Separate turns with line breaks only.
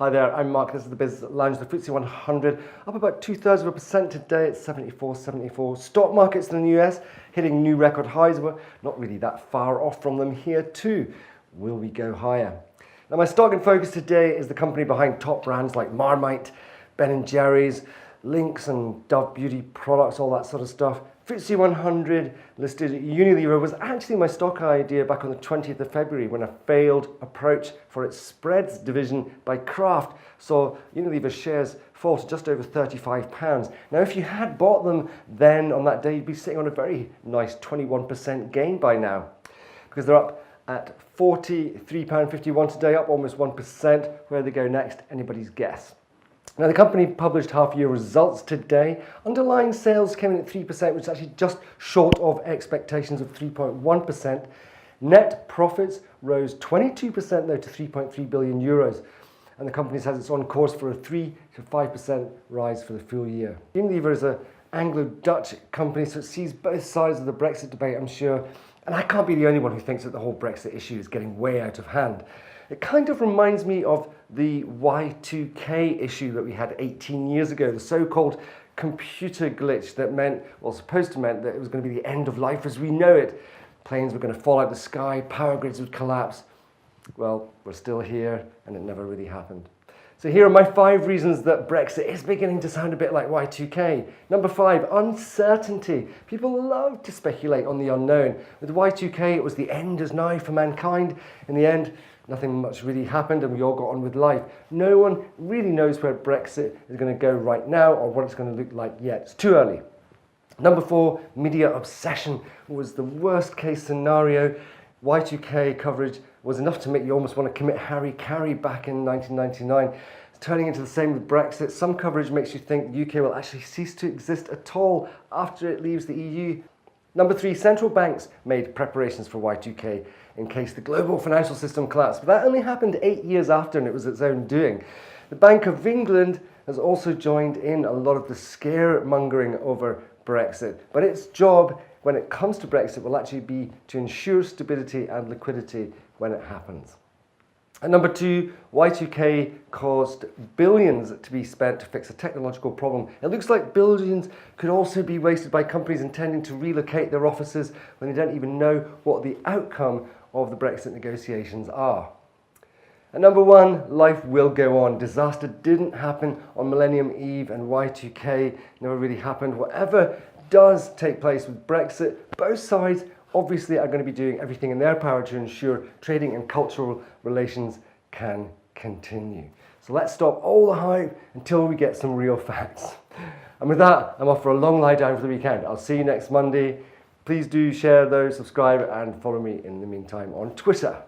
Hi there, I'm Mark. This is the Business Lounge, the FTSE 100, up about 0.2% today at 74.74. Stock markets in the US hitting new record highs. We're not really that far off from them here too. Will we go higher? Now, my stock in focus today is the company behind top brands like Marmite, Ben & Jerry's, Lynx and Dove Beauty products, all that sort of stuff. FTSE 100 listed Unilever was actually my stock idea back on the 20th of February when a failed approach for its spreads division by Kraft saw Unilever shares fall to just over £35. Now, if you had bought them then on that day, you'd be sitting on a very nice 21% gain by now, because they're up at £43.51 today, up almost 1%. Where they go next, anybody's guess. Now, the company published half-year results today. Underlying sales came in at 3%, which is actually just short of expectations of 3.1%. Net profits rose 22% though to 3.3 billion euros. And the company says it's on course for a 3 to 5% rise for the full year. Unilever is an Anglo-Dutch company, so it sees both sides of the Brexit debate, I'm sure. And I can't be the only one who thinks that the whole Brexit issue is getting way out of hand. It kind of reminds me of the Y2K issue that we had 18 years ago, the so-called computer glitch that meant, well, supposed to mean that it was going to be the end of life as we know it. Planes were going to fall out of the sky, power grids would collapse. Well, we're still here, and it never really happened. So here are my 5 reasons that Brexit is beginning to sound a bit like Y2K. Number 5, uncertainty. People love to speculate on the unknown. With Y2K, it was the end is nigh for mankind. In the end, nothing much really happened and we all got on with life. No one really knows where Brexit is going to go right now or what it's going to look like yet. It's too early. Number 4, media obsession was the worst case scenario. Y2K coverage was enough to make you almost want to commit Harry Carey back in 1999. It's turning into the same with Brexit. Some coverage makes you think the UK will actually cease to exist at all after it leaves the EU. Number 3, central banks made preparations for Y2K in case the global financial system collapsed. But that only happened 8 years after, and it was its own doing. The Bank of England has also joined in a lot of the scaremongering over Brexit. But its job when it comes to Brexit will actually be to ensure stability and liquidity when it happens. And number 2, Y2K caused billions to be spent to fix a technological problem. It looks like billions could also be wasted by companies intending to relocate their offices when they don't even know what the outcome of the Brexit negotiations are. And number 1, life will go on. Disaster didn't happen on Millennium Eve, and Y2K never really happened. Whatever does take place with Brexit, both sides obviously are going to be doing everything in their power to ensure trading and cultural relations can continue. So let's stop all the hype until we get some real facts. And with that, I'm off for a long lie down for the weekend. I'll see you next Monday. Please do share those, subscribe, and follow me in the meantime on Twitter.